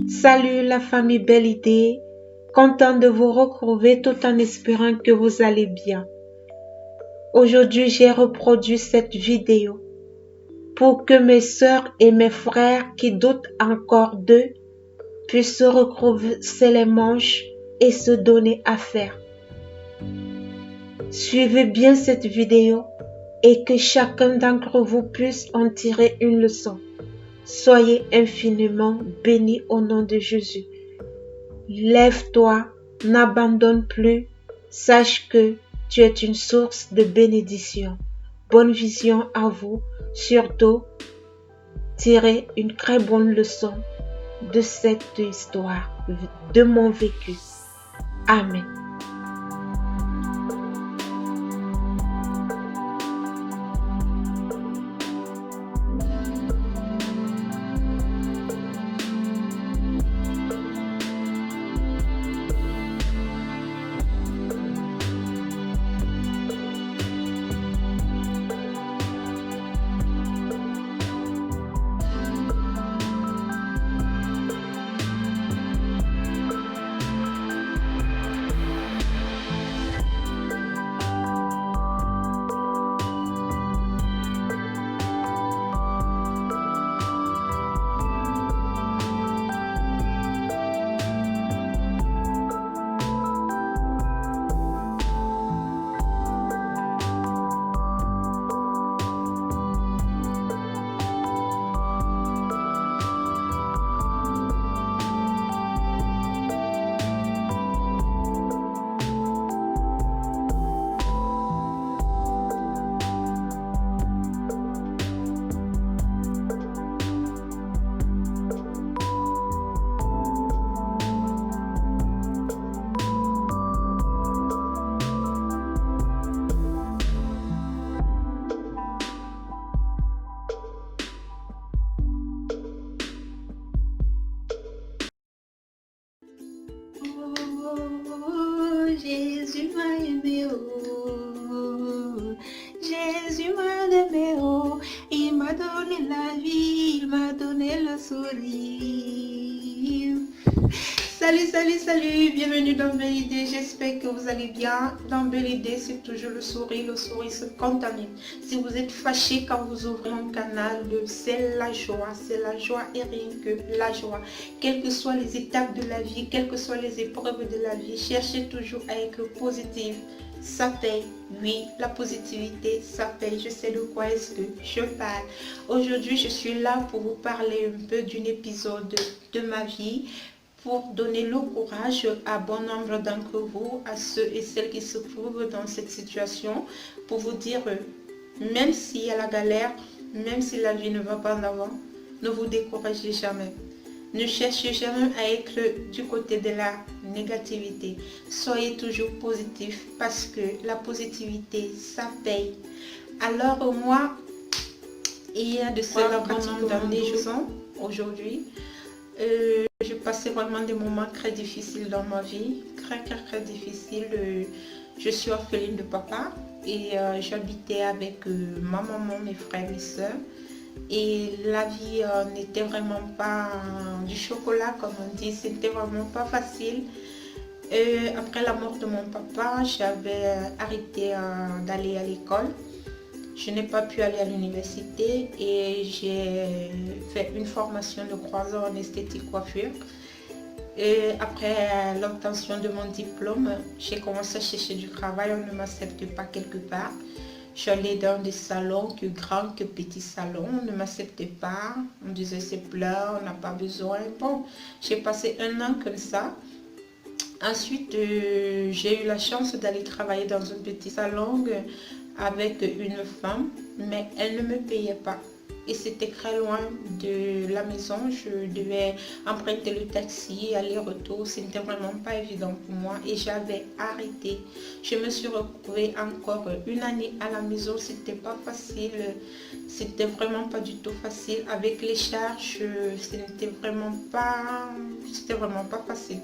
Salut la famille Belle Idée, content de vous retrouver tout en espérant que vous allez bien. Aujourd'hui, j'ai reproduit cette vidéo pour que mes sœurs et mes frères qui doutent encore d'eux puissent se recourser les manches et se donner à faire. Suivez bien cette vidéo et que chacun d'entre vous puisse en tirer une leçon. Soyez infiniment bénis au nom de Jésus. Lève-toi, n'abandonne plus, sache que tu es une source de bénédiction. Bonne vision à vous, surtout, tirez une très bonne leçon de cette histoire, de mon vécu. Amen. Jésus m'a aimé, oh. Jésus m'a aimé, oh. Il m'a donné la vie, il m'a donné le sourire. Salut, bienvenue dans Belle Idée, j'espère que vous allez bien. Dans Belle Idée, c'est toujours le sourire se contamine. Si vous êtes fâché quand vous ouvrez un canal, c'est la joie et rien que la joie. Quelles que soient les étapes de la vie, quelles que soient les épreuves de la vie, cherchez toujours à être positif. Ça paye, oui, la positivité, ça paye. Je sais de quoi est-ce que je parle. Aujourd'hui, je suis là pour vous parler un peu d'un épisode de ma vie, pour donner le courage à bon nombre d'entre vous, à ceux et celles qui se trouvent dans cette situation, pour vous dire, même s'il y a la galère, même si la vie ne va pas en avant, ne vous découragez jamais. Ne cherchez jamais à être du côté de la négativité. Soyez toujours positif parce que la positivité, ça paye. Alors moi, il y a de cela bon nombre d'années, aujourd'hui, je passais vraiment des moments très difficiles dans ma vie, très difficiles. Je suis orpheline de papa et j'habitais avec ma maman, mes frères et sœurs. Et la vie n'était vraiment pas du chocolat, comme on dit, c'était vraiment pas facile. Après la mort de mon papa, j'avais arrêté d'aller à l'école. Je n'ai pas pu aller à l'université et j'ai fait une formation de 3 ans en esthétique coiffure. Et après l'obtention de mon diplôme, j'ai commencé à chercher du travail, on ne m'accepte pas quelque part. J'allais dans des salons, que grands, que petits salons, on ne m'acceptait pas. On disait c'est plein, on n'a pas besoin. Bon, j'ai passé 1 an comme ça. Ensuite, j'ai eu la chance d'aller travailler dans un petit salon avec une femme, mais elle ne me payait pas. Et c'était très loin de la maison, je devais emprunter le taxi, aller-retour, c'était vraiment pas évident pour moi et j'avais arrêté. Je me suis retrouvée encore 1 année à la maison, c'était pas facile, c'était vraiment pas du tout facile. Avec les charges, c'était vraiment pas facile.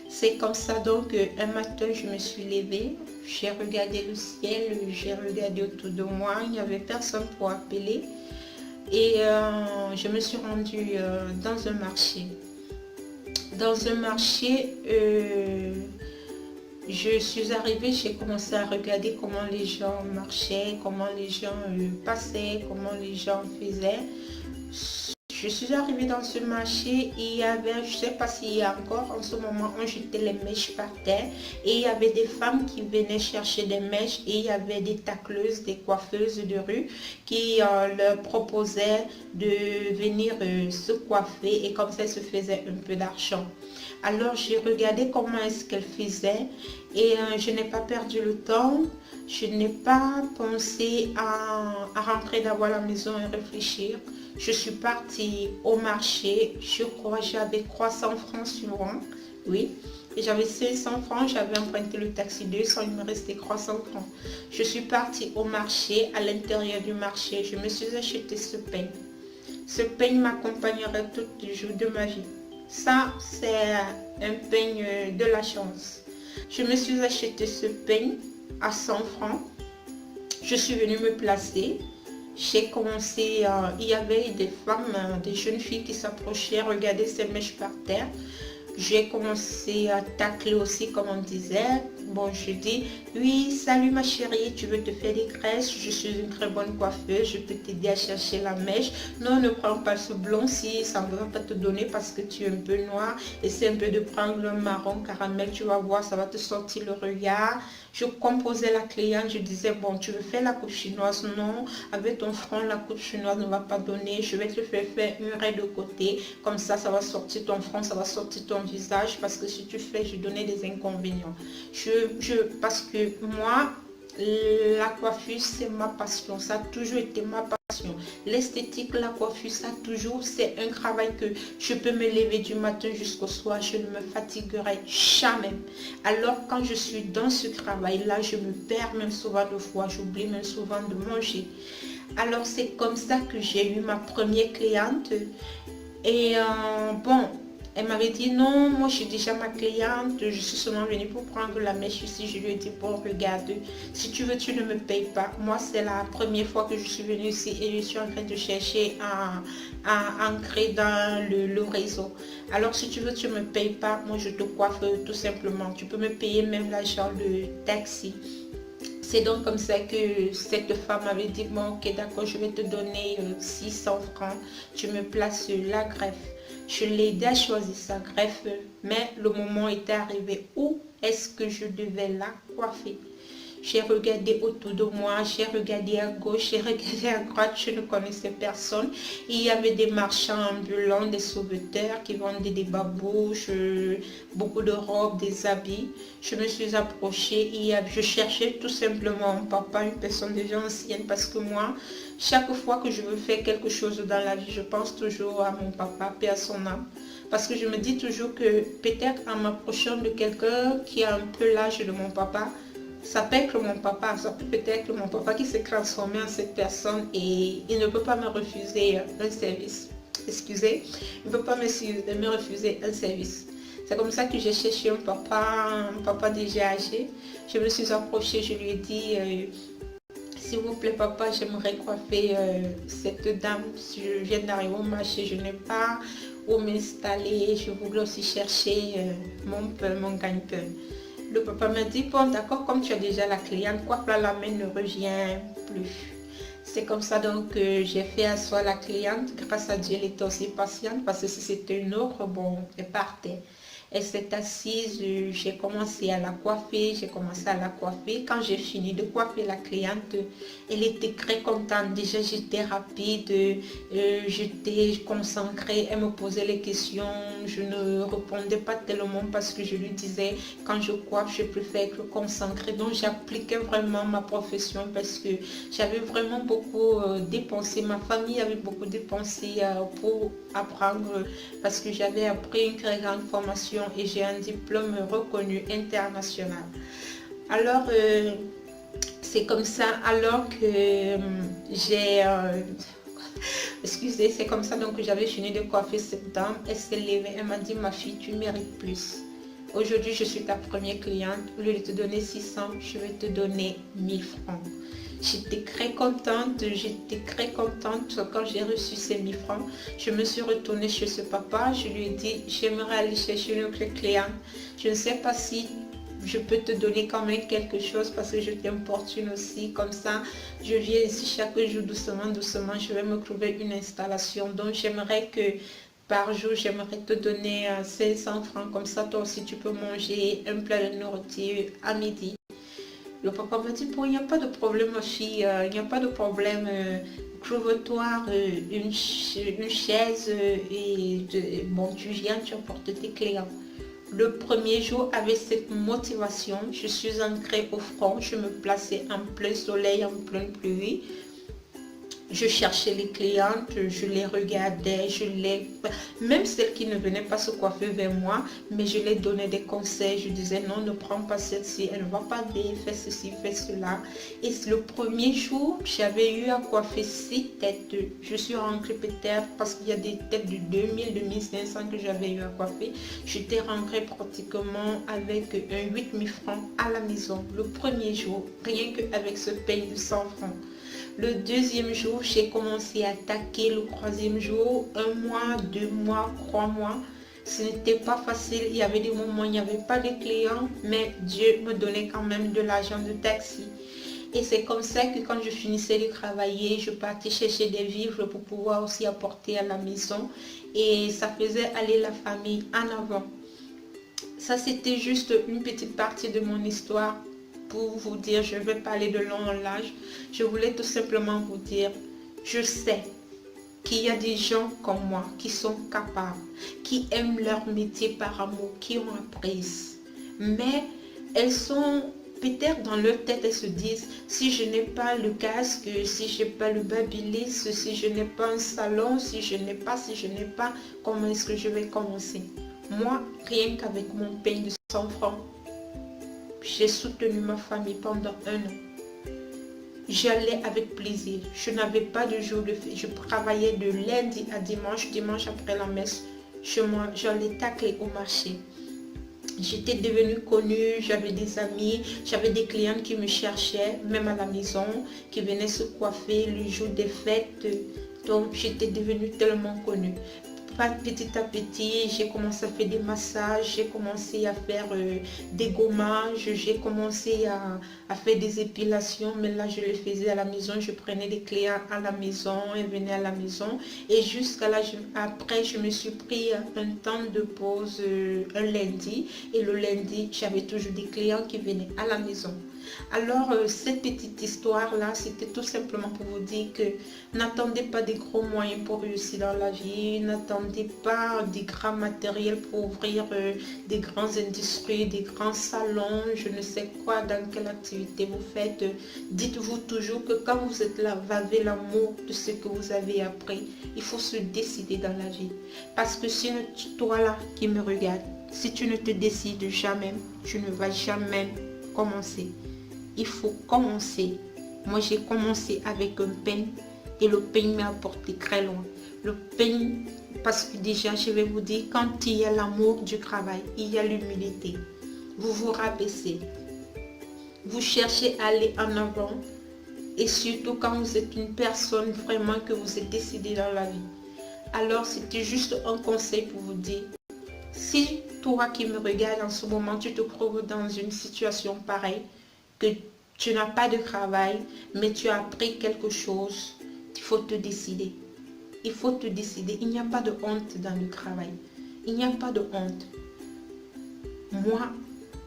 C'est comme ça donc un matin je me suis levée, j'ai regardé le ciel, j'ai regardé autour de moi, il n'y avait personne pour appeler et je me suis rendue dans un marché. Dans un marché, je suis arrivée, j'ai commencé à regarder comment les gens marchaient, comment les gens passaient, comment les gens faisaient. Je suis arrivée dans ce marché et il y avait, je ne sais pas s'il y a encore en ce moment, on jetait les mèches par terre et il y avait des femmes qui venaient chercher des mèches et il y avait des tacleuses, des coiffeuses de rue qui leur proposaient de venir se coiffer et comme ça, elles se faisaient un peu d'argent. Alors j'ai regardé comment est-ce qu'elle faisait et je n'ai pas perdu le temps. Je n'ai pas pensé à rentrer d'abord à la maison et réfléchir. Je suis partie au marché, je crois j'avais 300 francs sur moi, oui. Et j'avais 500 francs, j'avais emprunté le taxi 200, il me restait 300 francs. Je suis partie au marché, à l'intérieur du marché, je me suis acheté ce peigne. Ce peigne m'accompagnerait tous les jours de ma vie. Ça, c'est un peigne de la chance. Je me suis acheté ce peigne à 100 francs. Je suis venue me placer. J'ai commencé, il y avait des femmes, des jeunes filles qui s'approchaient, regardaient ces mèches par terre. J'ai commencé à tacler aussi, comme on disait. Bon, je dis, oui, salut ma chérie, tu veux te faire des tresses? Je suis une très bonne coiffeuse, je peux t'aider à chercher la mèche. Non, ne prends pas ce blond si ça ne va pas te donner parce que tu es un peu noir. Essaie un peu de prendre le marron caramel, tu vas voir, ça va te sortir le regard. Je composais la cliente, je disais, bon, tu veux faire la coupe chinoise? Non, avec ton front, la coupe chinoise ne va pas donner. Je vais te faire une raie de côté. Comme ça va sortir ton front, ça va sortir ton visage. Parce que si tu fais, je donnais des inconvénients. Parce que moi, la coiffure, c'est ma passion. Ça a toujours été ma passion. L'esthétique, la coiffure, ça toujours, c'est un travail que je peux me lever du matin jusqu'au soir. Je ne me fatiguerai jamais. Alors, quand je suis dans ce travail-là, je me perds même souvent de fois. J'oublie même souvent de manger. Alors, c'est comme ça que j'ai eu ma première cliente. Et bon, elle m'avait dit non, moi je suis déjà ma cliente, je suis seulement venue pour prendre la mèche ici. Je lui ai dit bon, regarde, si tu veux, tu ne me payes pas. Moi, c'est la première fois que je suis venue ici et je suis en train de chercher à ancrer dans le réseau. Alors, si tu veux, tu ne me payes pas. Moi, je te coiffe tout simplement. Tu peux me payer même l'argent de taxi. C'est donc comme ça que cette femme avait dit, bon, ok, d'accord, je vais te donner 600 francs. Tu me places la greffe. Je l'ai aidé à choisir sa greffe, mais le moment était arrivé où est-ce que je devais la coiffer. J'ai regardé autour de moi, j'ai regardé à gauche, j'ai regardé à droite, je ne connaissais personne. Il y avait des marchands ambulants, des sauveteurs qui vendaient des babouches, beaucoup de robes, des habits. Je me suis approchée et je cherchais tout simplement mon papa, une personne déjà ancienne, parce que moi, chaque fois que je veux faire quelque chose dans la vie, je pense toujours à mon papa, paix à son âme. Parce que je me dis toujours que peut-être en m'approchant de quelqu'un qui a un peu l'âge de mon papa, ça peut être mon papa, ça peut être mon papa qui s'est transformé en cette personne et il ne peut pas me refuser un service. Excusez, il ne peut pas me refuser un service. C'est comme ça que j'ai cherché un papa déjà âgé. Je me suis approchée, je lui ai dit, s'il vous plaît papa, j'aimerais coiffer cette dame. Je viens d'arriver au marché, je n'ai pas où m'installer. Je voulais aussi chercher mon gagne-pain. Le papa m'a dit, bon d'accord, comme tu as déjà la cliente, quoi que la main ne revient plus. C'est comme ça donc que j'ai fait asseoir la cliente. Grâce à Dieu, elle était aussi patiente parce que si c'était une autre, bon, elle partait. Elle s'est assise, j'ai commencé à la coiffer, Quand j'ai fini de coiffer la cliente, elle était très contente. Déjà, j'étais rapide, j'étais concentrée. Elle me posait les questions. Je ne répondais pas tellement parce que je lui disais, quand je coiffe, je préfère être concentrée. Donc, j'appliquais vraiment ma profession parce que j'avais vraiment beaucoup dépensé. Ma famille avait beaucoup dépensé pour apprendre parce que j'avais appris une très grande formation et j'ai un diplôme reconnu international. Alors, c'est comme ça, alors que j'ai... excusez, c'est comme ça donc que j'avais fini de coiffer cette dame. Elle s'est levée, elle m'a dit, ma fille, tu mérites plus. Aujourd'hui, je suis ta première cliente. Au lieu de te donner 600, je vais te donner 1000 francs. J'étais très contente quand j'ai reçu ces 1000 francs. Je me suis retournée chez ce papa, je lui ai dit, j'aimerais aller chercher une autre cliente. Je ne sais pas si je peux te donner quand même quelque chose parce que je t'importune aussi. Comme ça, je viens ici chaque jour doucement, je vais me trouver une installation. Donc, j'aimerais que par jour, j'aimerais te donner 500 francs. Comme ça, toi aussi, tu peux manger un plat de nourriture à midi. Le papa m'a dit, bon, il n'y a pas de problème, ma fille, il n'y a pas de problème. Trouve-toi une chaise bon, tu viens, tu apportes tes clients. Le premier jour, avec cette motivation, je suis entrée au front, je me plaçais en plein soleil, en pleine pluie. Je cherchais les clientes, je les regardais, même celles qui ne venaient pas se coiffer vers moi, mais je les donnais des conseils. Je disais non, ne prends pas celle-ci, elle ne va pas bien, fais ceci, fais cela. Et le premier jour, j'avais eu à coiffer 6 têtes. Je suis rentrée peut-être parce qu'il y a des têtes de 2000, 2500 que j'avais eu à coiffer. J'étais rentrée pratiquement avec un 8000 francs à la maison. Le premier jour, rien qu'avec ce paye de 100 francs. Le deuxième jour, j'ai commencé à attaquer. Le troisième jour, 1 mois, 2 mois, 3 mois. Ce n'était pas facile. Il y avait des moments où il n'y avait pas de clients, mais Dieu me donnait quand même de l'argent de taxi. Et c'est comme ça que quand je finissais de travailler, je partais chercher des vivres pour pouvoir aussi apporter à la maison. Et ça faisait aller la famille en avant. Ça, c'était juste une petite partie de mon histoire. Pour vous dire, je vais parler de long en large. Je voulais tout simplement vous dire, je sais qu'il y a des gens comme moi qui sont capables, qui aiment leur métier par amour, qui ont appris. Mais elles sont peut-être dans leur tête, elles se disent, si je n'ai pas le casque, si je n'ai pas le babyliss, si je n'ai pas un salon, si je n'ai pas, comment est-ce que je vais commencer? Moi, rien qu'avec mon pain de 100 francs, j'ai soutenu ma famille pendant 1 an. J'allais avec plaisir. Je n'avais pas de jour de fête. Je travaillais de lundi à dimanche. Dimanche après la messe, j'allais tacler au marché. J'étais devenue connue, j'avais des amis, j'avais des clientes qui me cherchaient, même à la maison, qui venaient se coiffer le jour des fêtes. Donc j'étais devenue tellement connue. Petit à petit, j'ai commencé à faire des massages, j'ai commencé à faire des gommages, j'ai commencé à faire des épilations, mais là je les faisais à la maison, je prenais des clients à la maison, ils venaient à la maison et jusqu'à là, après je me suis pris un temps de pause un lundi et le lundi, j'avais toujours des clients qui venaient à la maison. Alors, cette petite histoire-là, c'était tout simplement pour vous dire que n'attendez pas des gros moyens pour réussir dans la vie, n'attendez pas des grands matériels pour ouvrir des grandes industries, des grands salons, je ne sais quoi, dans quelle activité vous faites. Dites-vous toujours que quand vous êtes là, vous avez l'amour de ce que vous avez appris. Il faut se décider dans la vie. Parce que si toi là qui me regarde, si tu ne te décides jamais, tu ne vas jamais commencer. Il faut commencer. Moi, j'ai commencé avec un pain et le pain m'a apporté très loin. Le pain, parce que déjà, je vais vous dire, quand il y a l'amour du travail, il y a l'humilité. Vous vous rabaissez. Vous cherchez à aller en avant. Et surtout quand vous êtes une personne vraiment que vous êtes décidé dans la vie. Alors, c'était juste un conseil pour vous dire, si toi qui me regardes en ce moment, tu te trouves dans une situation pareille, que tu n'as pas de travail, mais tu as appris quelque chose, il faut te décider. Il faut te décider. Il n'y a pas de honte dans le travail. Il n'y a pas de honte. Moi,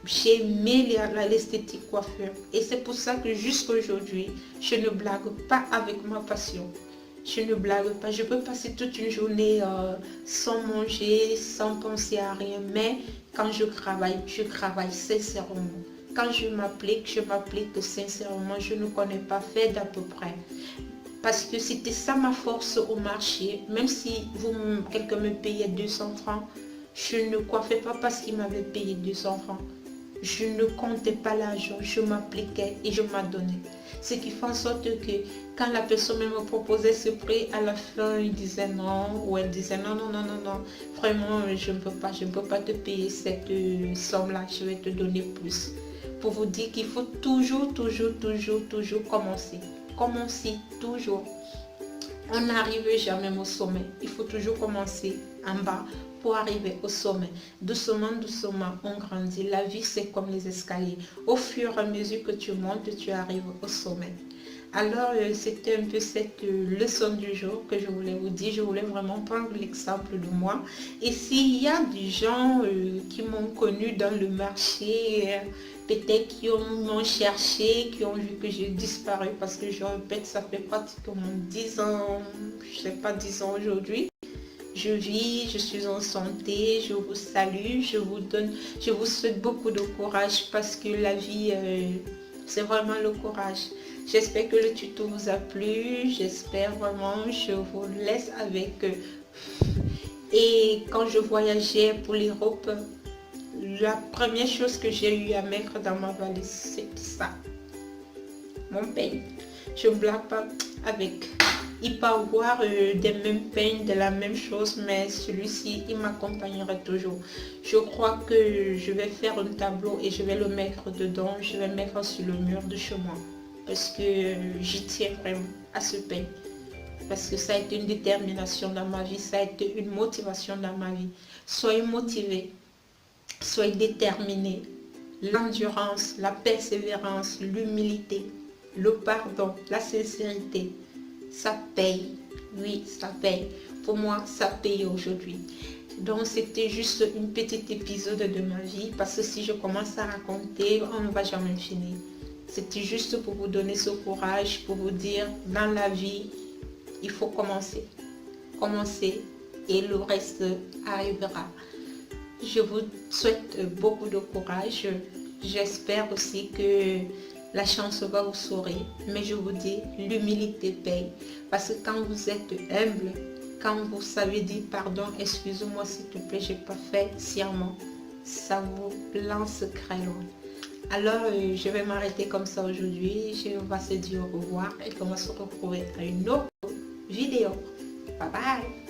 j'ai aimé l'esthétique coiffure. Et c'est pour ça que jusqu'à aujourd'hui, je ne blague pas avec ma passion. Je ne blague pas. Je peux passer toute une journée sans manger, sans penser à rien. Mais quand je travaille sincèrement. Quand je m'applique sincèrement, je ne connais pas faire d'à peu près. Parce que c'était ça ma force au marché. Même si quelqu'un me payait 200 francs, je ne coiffais pas parce qu'il m'avait payé 200 francs. Je ne comptais pas l'argent, je m'appliquais et je m'adonnais. Ce qui fait en sorte que quand la personne me proposait ce prix, à la fin, il disait non, ou elle disait non, vraiment, je ne peux pas te payer cette somme-là, je vais te donner plus. pour vous dire qu'il faut toujours commencer. Commencer toujours. On n'arrive jamais au sommet. Il faut toujours commencer en bas pour arriver au sommet. Doucement, on grandit. La vie, c'est comme les escaliers. Au fur et à mesure que tu montes, tu arrives au sommet. Alors, c'était un peu cette leçon du jour que je voulais vous dire. Je voulais vraiment prendre l'exemple de moi. Et s'il y a des gens qui m'ont connu dans le marché, peut-être qui m'ont cherché, qui ont vu que j'ai disparu, parce que je répète, ça fait pratiquement 10 ans, je sais pas, 10 ans aujourd'hui. Je vis, je suis en santé, je vous salue, je vous souhaite beaucoup de courage parce que la vie, c'est vraiment le courage. J'espère que le tuto vous a plu, j'espère vraiment, je vous laisse avec. Et quand je voyageais pour l'Europe, la première chose que j'ai eu à mettre dans ma valise, c'est ça. Mon peigne. Je ne blague pas avec. Il peut avoir des mêmes peignes, de la même chose, mais celui-ci, il m'accompagnera toujours. Je crois que je vais faire un tableau et je vais le mettre dedans. Je vais le mettre sur le mur de chez moi. Parce que j'y tiens vraiment à ce peigne. Parce que ça a été une détermination dans ma vie. Ça a été une motivation dans ma vie. Soyez motivés. Soyez déterminés. L'endurance, la persévérance, l'humilité, le pardon, la sincérité. Ça paye, oui, ça paye. Pour moi, ça paye aujourd'hui. Donc, c'était juste un petit épisode de ma vie parce que si je commence à raconter, on ne va jamais finir. C'était juste pour vous donner ce courage, pour vous dire, dans la vie, il faut commencer. Commencer et le reste arrivera. Je vous souhaite beaucoup de courage. J'espère aussi que la chance va vous sourire, mais je vous dis, l'humilité paye. Parce que quand vous êtes humble, quand vous savez dire pardon, excuse-moi s'il te plaît, j'ai pas fait sciemment, ça vous lance très loin. Alors, je vais m'arrêter comme ça aujourd'hui. Je vais se dire au revoir et on va se retrouver à une autre vidéo. Bye bye.